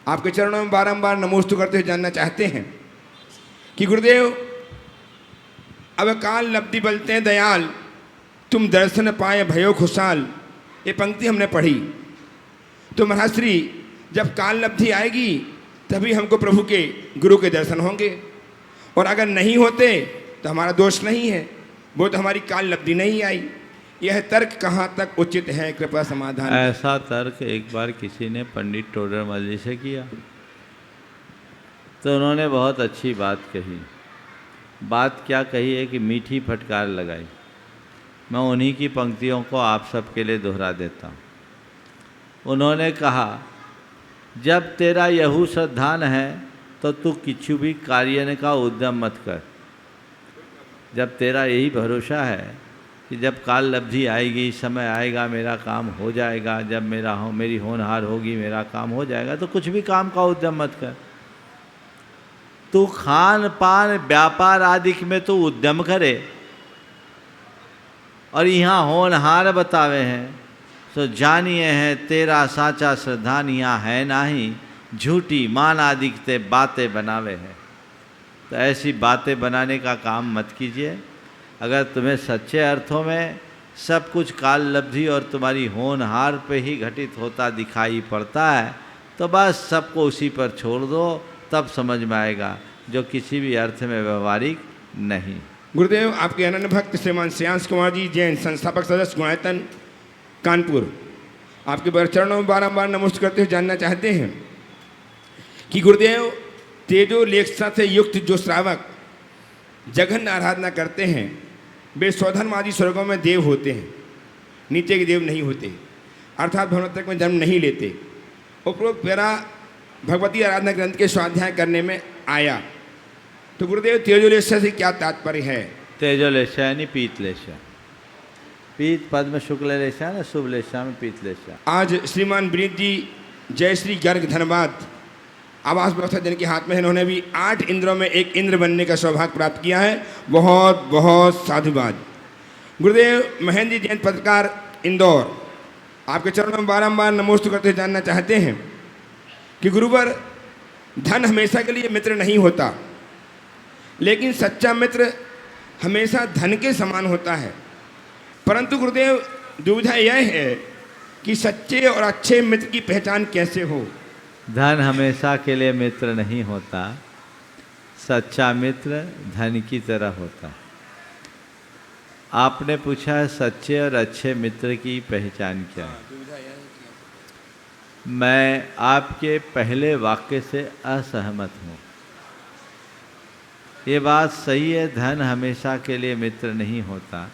आपके चरणों में बारंबार नमोस्तु करते हुए जानना चाहते हैं कि गुरुदेव अब काल लब्धि बलते हैं दयाल तुम दर्शन पाए भयो खुशाल। ये पंक्ति हमने पढ़ी तो महाराज श्री जब काल लब्धि आएगी तभी हमको प्रभु के गुरु के दर्शन होंगे और अगर नहीं होते तो हमारा दोष नहीं है, वो तो हमारी काल लब्धि नहीं आई। यह तर्क कहाँ तक उचित है, कृपया समाधान। ऐसा तर्क एक बार किसी ने पंडित टोडरमल जी से किया तो उन्होंने बहुत अच्छी बात कही। बात क्या कही है कि मीठी फटकार लगाई। मैं उन्हीं की पंक्तियों को आप सबके लिए दोहरा देता हूँ। उन्होंने कहा जब तेरा यहू श्रद्धान है तो तू किछु भी कार्य का उद्यम मत कर। जब तेरा यही भरोसा है कि जब काल लब्धि आएगी, समय आएगा, मेरा काम हो जाएगा, जब मेरी होनहार होगी, मेरा काम हो जाएगा, तो कुछ भी काम का उद्यम मत कर। तू खान पान व्यापार आदि में तो उद्यम करे और यहाँ होनहार बतावे हैं तो जानिए है तेरा साचा श्रद्धान यहाँ है नाही, झूठी मान आदि ते बातें बनावे हैं। तो ऐसी बातें बनाने का काम मत कीजिए। अगर तुम्हें सच्चे अर्थों में सब कुछ काल लब्धि और तुम्हारी होनहार पे ही घटित होता दिखाई पड़ता है तो बस सबको उसी पर छोड़ दो, तब समझ में आएगा, जो किसी भी अर्थ में व्यवहारिक नहीं। गुरुदेव आपके अनन्य भक्त श्रीमान श्रेयांश कुमार जी जैन संस्थापक सदस्य गुणायतन कानपुर आपके चरणों में बारंबार नमस्कार करते हुए जानना चाहते हैं कि गुरुदेव तेजो लेखसा से युक्त जो श्रावक जघन्य आराधना करते हैं वे स्वधर्मादि स्वर्गों में देव होते हैं, नीचे के देव नहीं होते, अर्थात भवनतक में जन्म नहीं लेते। उपरोक्त पैरा भगवती आराधना ग्रंथ के स्वाध्याय करने में आया। तो गुरुदेव तेजोलेशा से क्या तात्पर्य है? तेजोलेशा यानी पीतलेशा। पीत पद में शुक्ल लेशा ना, शुभ लेशा में पीत लेशा। आज श्रीमान ब्रीत जी जयश्री गर्ग धनबाद आवास व्यवस्था जिनके हाथ में है, इन्होंने भी 8 इंद्रों में एक इंद्र बनने का सौभाग्य प्राप्त किया है। बहुत बहुत साधुवाद। गुरुदेव महेंद्र जी जैन पत्रकार इंदौर आपके चरणों में बारंबार नमोस्तु करते जानना चाहते हैं कि गुरुवर धन हमेशा के लिए मित्र नहीं होता, लेकिन सच्चा मित्र हमेशा धन के समान होता है। परंतु गुरुदेव दुविधा यह है कि सच्चे और अच्छे मित्र की पहचान कैसे हो? धन हमेशा के लिए मित्र नहीं होता, सच्चा मित्र धन की तरह होता। आपने पूछा है सच्चे और अच्छे मित्र की पहचान क्या है। मैं आपके पहले वाक्य से असहमत हूँ। ये बात सही है, धन हमेशा के लिए मित्र नहीं होता,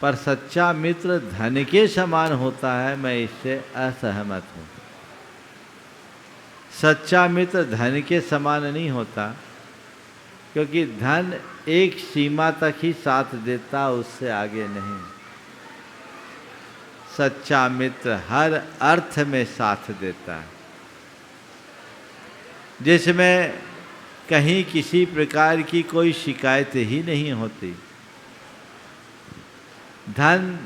पर सच्चा मित्र धन के समान होता है, मैं इससे असहमत हूँ। सच्चा मित्र धन के समान नहीं होता, क्योंकि धन एक सीमा तक ही साथ देता, उससे आगे नहीं। सच्चा मित्र हर अर्थ में साथ देता है, जिसमें कहीं किसी प्रकार की कोई शिकायत ही नहीं होती। धन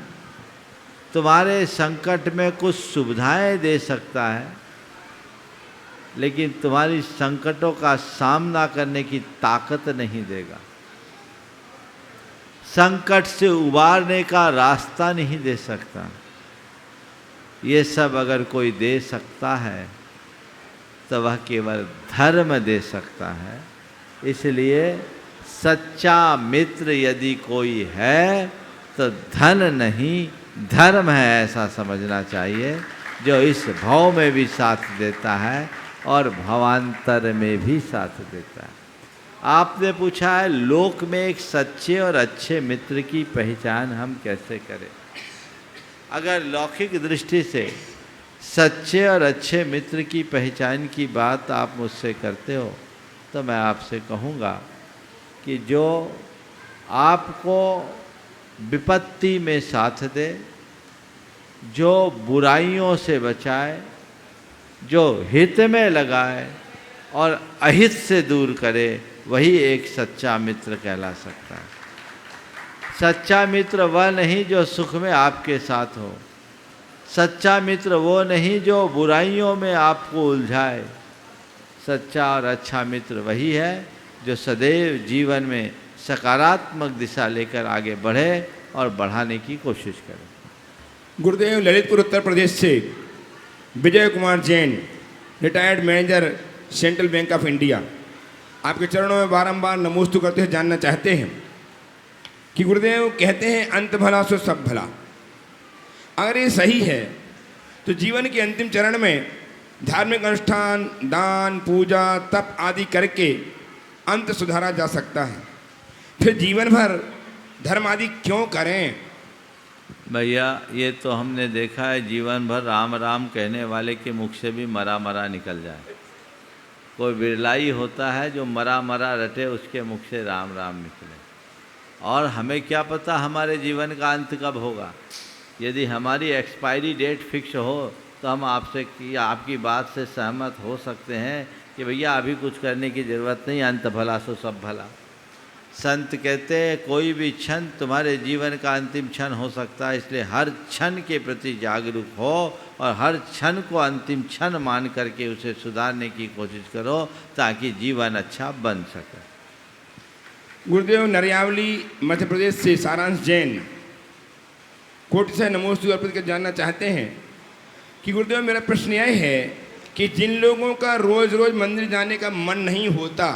तुम्हारे संकट में कुछ सुविधाएं दे सकता है, लेकिन तुम्हारी संकटों का सामना करने की ताकत नहीं देगा। संकट से उबारने का रास्ता नहीं दे सकता। ये सब अगर कोई दे सकता है तो वह केवल धर्म दे सकता है। इसलिए सच्चा मित्र यदि कोई है तो धन नहीं, धर्म है, ऐसा समझना चाहिए, जो इस भाव में भी साथ देता है और भवांतर में भी साथ देता है। आपने पूछा है लोक में एक सच्चे और अच्छे मित्र की पहचान हम कैसे करें। अगर लौकिक दृष्टि से सच्चे और अच्छे मित्र की पहचान की बात आप मुझसे करते हो, तो मैं आपसे कहूँगा कि जो आपको विपत्ति में साथ दे, जो बुराइयों से बचाए, जो हित में लगाए और अहित से दूर करे, वही एक सच्चा मित्र कहला सकता है। सच्चा मित्र वह नहीं जो सुख में आपके साथ हो। सच्चा मित्र वो नहीं जो बुराइयों में आपको उलझाए। सच्चा और अच्छा मित्र वही है जो सदैव जीवन में सकारात्मक दिशा लेकर आगे बढ़े और बढ़ाने की कोशिश करे। गुरुदेव ललितपुर उत्तर प्रदेश से Vijay Kumar Jain, retired manager Central Bank of India, आपके चरणों में बारंबार नमोस्तु करते हुए जानना चाहते हैं कि गुरुदेव कहते हैं अंत भला सो सब भला। अगर ये सही है तो जीवन के अंतिम चरण में धार्मिक अनुष्ठान, दान, पूजा, तप आदि करके अंत सुधारा जा सकता है। फिर जीवन भर धर्म आदि क्यों करें? भैया ये तो हमने देखा है, जीवन भर राम राम कहने वाले के मुख से भी मरा मरा निकल जाए। कोई बिरला ही होता है जो मरा मरा रटे, उसके मुख से राम राम निकले। और हमें क्या पता हमारे जीवन का अंत कब होगा। यदि हमारी एक्सपायरी डेट फिक्स हो तो हम आपसे आपकी बात से सहमत हो सकते हैं कि भैया अभी कुछ करने की ज़रूरत नहीं, अंत भला सो सब भला। संत कहते हैं कोई भी क्षण तुम्हारे जीवन का अंतिम क्षण हो सकता है, इसलिए हर क्षण के प्रति जागरूक हो और हर क्षण को अंतिम क्षण मान करके उसे सुधारने की कोशिश करो ताकि जीवन अच्छा बन सके। गुरुदेव नरियावली मध्य प्रदेश से सारांश जैन कोटि से नमोस्तु अर्पित कर जानना चाहते हैं कि गुरुदेव मेरा प्रश्न यह है कि जिन लोगों का रोज़ रोज़ मंदिर जाने का मन नहीं होता,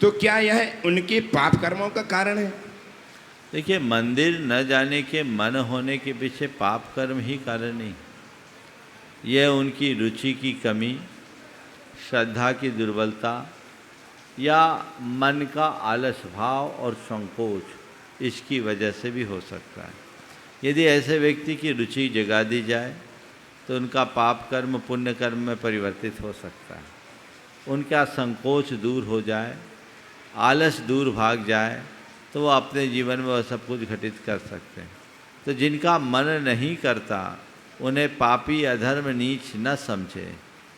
तो क्या यह उनके पाप कर्मों का कारण है? देखिए, मंदिर न जाने के मन होने के पीछे पाप कर्म ही कारण नहीं। यह उनकी रुचि की कमी, श्रद्धा की दुर्बलता या मन का आलस भाव और संकोच, इसकी वजह से भी हो सकता है। यदि ऐसे व्यक्ति की रुचि जगा दी जाए तो उनका पाप कर्म पुण्य कर्म में परिवर्तित हो सकता है। उनका संकोच दूर हो जाए, आलस दूर भाग जाए, तो वो अपने जीवन में वह सब कुछ घटित कर सकते हैं। तो जिनका मन नहीं करता उन्हें पापी, अधर्म, नीच न समझे।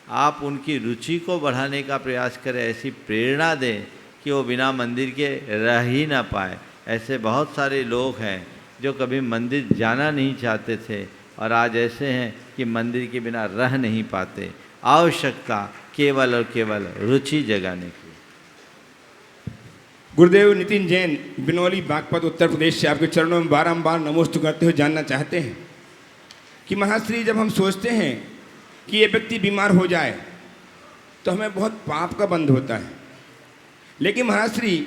आप उनकी रुचि को बढ़ाने का प्रयास करें, ऐसी प्रेरणा दें कि वो बिना मंदिर के रह ही ना पाए। ऐसे बहुत सारे लोग हैं जो कभी मंदिर जाना नहीं चाहते थे और आज ऐसे हैं कि मंदिर के बिना रह नहीं पाते। आवश्यकता केवल और केवल रुचि जगाने की। गुरुदेव नितिन जैन, बिनौली, बागपत, उत्तर प्रदेश से आपके चरणों में बारंबार नमोस्तु करते हुए जानना चाहते हैं कि महाश्री, जब हम सोचते हैं कि ये व्यक्ति बीमार हो जाए तो हमें बहुत पाप का बंध होता है, लेकिन महाश्री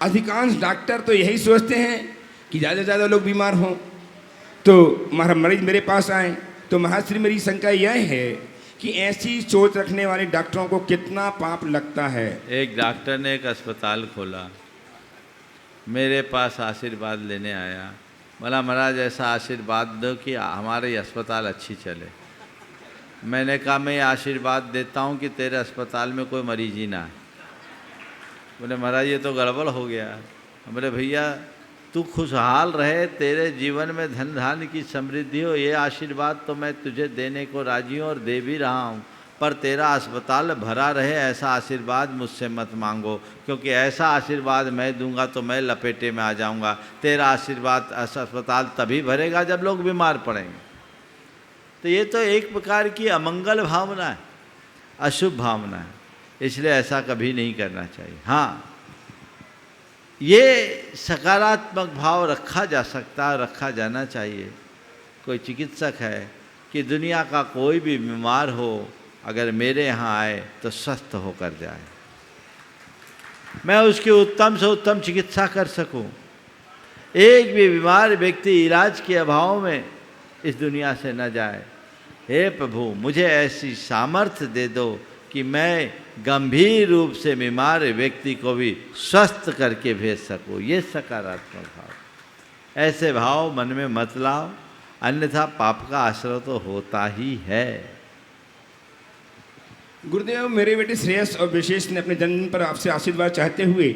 अधिकांश डॉक्टर तो यही सोचते हैं कि ज़्यादा से ज़्यादा लोग बीमार हों तो मरीज मेरे पास आए। तो महाश्री मेरी शंका यह है कि ऐसी सोच रखने वाले डॉक्टरों को कितना पाप लगता है। एक डॉक्टर ने एक अस्पताल खोला, मेरे पास आशीर्वाद लेने आया, बोला महाराज ऐसा आशीर्वाद दो कि हमारे अस्पताल अच्छी चले। मैंने कहा मैं आशीर्वाद देता हूँ कि तेरे अस्पताल में कोई मरीज ही ना है। बोले महाराज ये तो गड़बड़ हो गया। बोले भैया तू खुशहाल रहे, तेरे जीवन में धन धान्य की समृद्धि हो, ये आशीर्वाद तो मैं तुझे देने को राजी हूँ और दे भी रहा हूँ, पर तेरा अस्पताल भरा रहे ऐसा आशीर्वाद मुझसे मत मांगो, क्योंकि ऐसा आशीर्वाद मैं दूंगा तो मैं लपेटे में आ जाऊंगा। तेरा आशीर्वाद अस्पताल तभी भरेगा जब लोग बीमार पड़ेंगे। तो ये तो एक प्रकार की अमंगल भावना है, अशुभ भावना है, इसलिए ऐसा कभी नहीं करना चाहिए। हाँ, ये सकारात्मक भाव रखा जा सकता है, रखा जाना चाहिए। कोई चिकित्सक है कि दुनिया का कोई भी बीमार हो अगर मेरे यहाँ आए तो स्वस्थ होकर जाए, मैं उसकी उत्तम से उत्तम चिकित्सा कर सकूं। एक भी बीमार व्यक्ति इलाज के अभाव में इस दुनिया से न जाए। हे प्रभु मुझे ऐसी सामर्थ्य दे दो कि मैं गंभीर रूप से बीमार व्यक्ति को भी स्वस्थ करके भेज सकूं। ये सकारात्मक भाव। ऐसे भाव मन में मत लाओ, अन्यथा पाप का आश्रय तो होता ही है। गुरुदेव, मेरे बेटे श्रेयस और विशेष ने अपने जन्मदिन पर आपसे आशीर्वाद चाहते हुए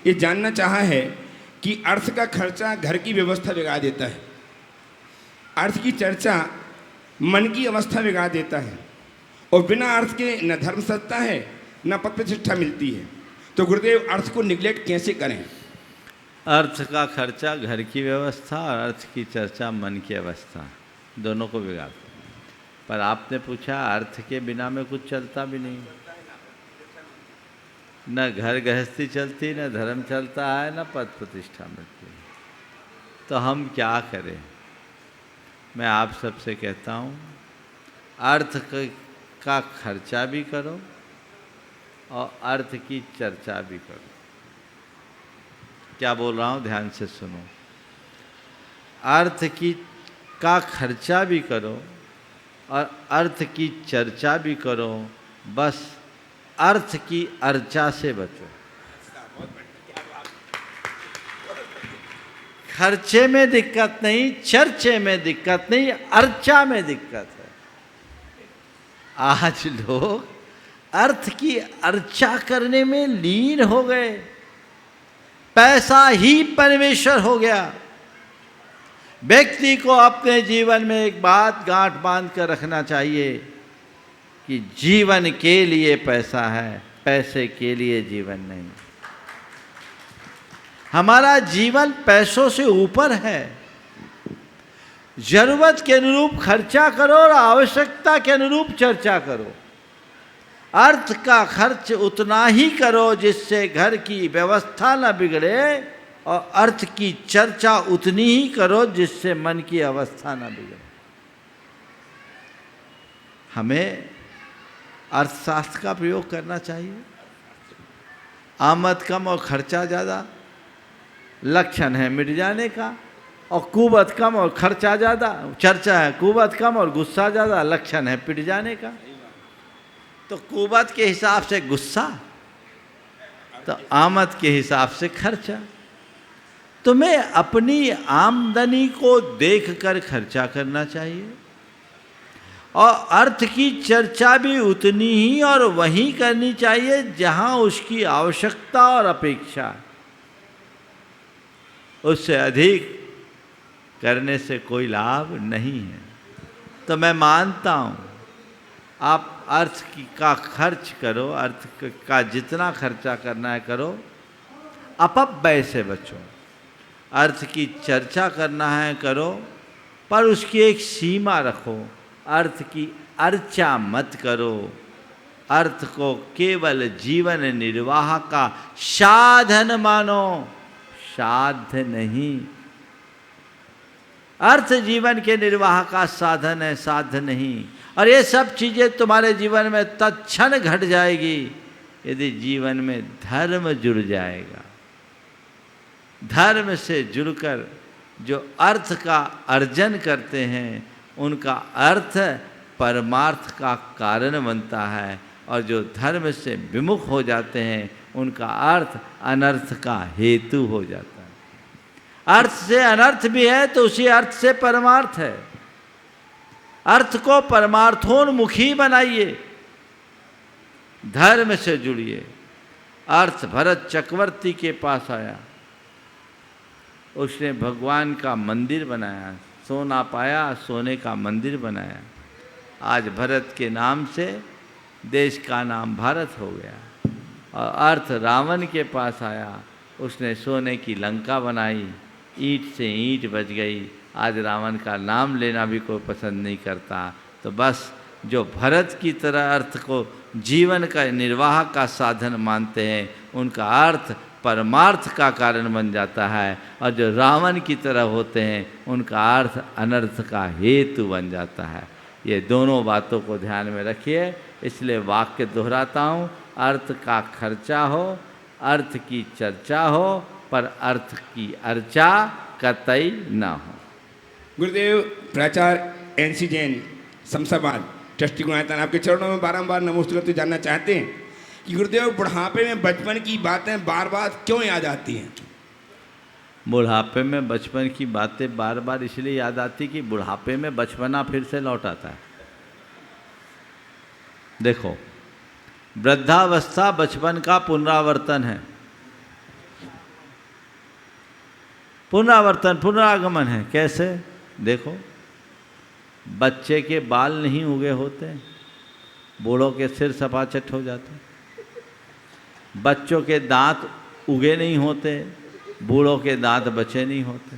ये जानना चाहा है कि अर्थ का खर्चा घर की व्यवस्था बिगाड़ देता है, अर्थ की चर्चा मन की अवस्था बिगाड़ देता है, और बिना अर्थ के न धर्म सत्ता है न पद प्रतिष्ठा मिलती है। तो गुरुदेव अर्थ को निगलेक्ट कैसे करें? अर्थ का खर्चा घर की व्यवस्था और अर्थ की चर्चा मन की अवस्था दोनों को बिगाड़ता है। पर आपने पूछा अर्थ के बिना में कुछ चलता भी नहीं, न घर गृहस्थी चलती, न धर्म चलता है, न पद प्रतिष्ठा मिलती है। तो हम क्या करें? मैं आप सबसे कहता हूँ अर्थ का खर्चा भी करो और अर्थ की चर्चा भी करो। क्या बोल रहा हूँ ध्यान से सुनो। अर्थ का खर्चा भी करो और अर्थ की चर्चा भी करो, बस अर्थ की अर्चा से बचो। खर्चे में दिक्कत नहीं, चर्चे में दिक्कत नहीं, अर्चा में दिक्कत है। आज लोग अर्थ की अर्चा करने में लीन हो गए, पैसा ही परमेश्वर हो गया। व्यक्ति को अपने जीवन में एक बात गांठ बांध कर रखना चाहिए कि जीवन के लिए पैसा है, पैसे के लिए जीवन नहीं। हमारा जीवन पैसों से ऊपर है। जरूरत के अनुरूप खर्चा करो और आवश्यकता के अनुरूप चर्चा करो। अर्थ का खर्च उतना ही करो जिससे घर की व्यवस्था न बिगड़े, और अर्थ की चर्चा उतनी ही करो जिससे मन की अवस्था न बिगड़े। हमें अर्थशास्त्र का प्रयोग करना चाहिए। आमद कम और खर्चा ज़्यादा लक्षण है मिट जाने का, और कुवत कम और खर्चा ज़्यादा चर्चा है। कुवत कम और गुस्सा ज़्यादा लक्षण है पिट जाने का। तो कुवत के हिसाब से गुस्सा, तो आमद के हिसाब से खर्चा। तुम्हें अपनी आमदनी को देखकर खर्चा करना चाहिए, और अर्थ की चर्चा भी उतनी ही और वहीं करनी चाहिए जहां उसकी आवश्यकता और अपेक्षा है। उससे अधिक करने से कोई लाभ नहीं है। तो मैं मानता हूँ आप अर्थ का खर्च करो, अर्थ का जितना खर्चा करना है करो, अपव्यय से बचो। अर्थ की चर्चा करना है करो, पर उसकी एक सीमा रखो। अर्थ की अर्चा मत करो। अर्थ को केवल जीवन निर्वाह का साधन मानो, साध्य नहीं। अर्थ जीवन के निर्वाह का साधन है, साध्य नहीं। और ये सब चीज़ें तुम्हारे जीवन में तत्क्षण घट जाएगी यदि जीवन में धर्म जुड़ जाएगा। धर्म से जुड़कर जो अर्थ का अर्जन करते हैं उनका अर्थ परमार्थ का कारण बनता है, और जो धर्म से विमुख हो जाते हैं उनका अर्थ अनर्थ का हेतु हो जाता है। अर्थ से अनर्थ भी है तो उसी अर्थ से परमार्थ है। अर्थ को परमार्थोन्मुखी बनाइए, धर्म से जुड़िए। अर्थ भरत चक्रवर्ती के पास आया, उसने भगवान का मंदिर बनाया, सोना पाया, सोने का मंदिर बनाया। आज भरत के नाम से देश का नाम भारत हो गया। और अर्थ रावण के पास आया, उसने सोने की लंका बनाई, ईंट से ईंट बच गई। आज रावण का नाम लेना भी कोई पसंद नहीं करता। तो बस जो भरत की तरह अर्थ को जीवन का निर्वाह का साधन मानते हैं, उनका अर्थ परमार्थ का कारण बन जाता है, और जो रावण की तरह होते हैं उनका अर्थ अनर्थ का हेतु बन जाता है। ये दोनों बातों को ध्यान में रखिए। इसलिए वाक्य दोहराता हूँ, अर्थ का खर्चा हो, अर्थ की चर्चा हो, पर अर्थ की अर्चा कतई न हो। गुरुदेव प्राचार्य एनसी जैन शमशाबाद ट्रस्टी गुणायतन, आपके चरणों में बारंबार नमोस्तुति करते जानना चाहते हैं कि गुरुदेव बुढ़ापे में बचपन की बातें बार बार क्यों याद आती हैं? बुढ़ापे में बचपन की बातें बार बार इसलिए याद आती कि बुढ़ापे में बचपना फिर से लौट आता है। देखो, वृद्धावस्था बचपन का पुनरावर्तन है, पुनरावर्तन, पुनरागमन है। कैसे? देखो, बच्चे के बाल नहीं उगे होते, बूढ़ों के सिर सपाचट हो जाते। बच्चों के दांत उगे नहीं होते, बूढ़ों के दांत बचे नहीं होते।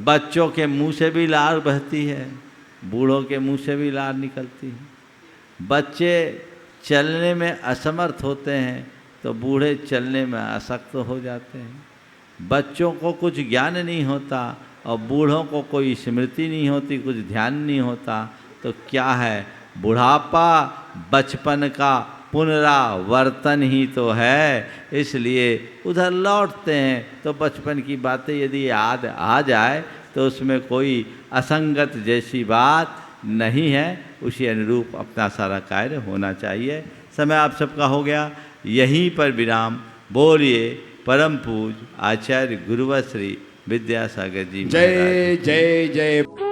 बच्चों के मुंह से भी लार बहती है, बूढ़ों के मुंह से भी लार निकलती है। बच्चे चलने में असमर्थ होते हैं तो बूढ़े चलने में आसक्त हो जाते हैं। बच्चों को कुछ ज्ञान नहीं होता और बूढ़ों को कोई स्मृति नहीं होती, कुछ ध्यान नहीं होता, तो क्या है? बुढ़ापा बचपन का पुनरावर्तन ही तो है। इसलिए उधर लौटते हैं तो बचपन की बातें यदि याद आ जाए तो उसमें कोई असंगत जैसी बात नहीं है, उसी अनुरूप अपना सारा कार्य होना चाहिए। समय आप सबका हो गया, यहीं पर विराम। बोलिए परम पूज आचार्य गुरुवर श्री विद्यासागर जी। जय जय जय।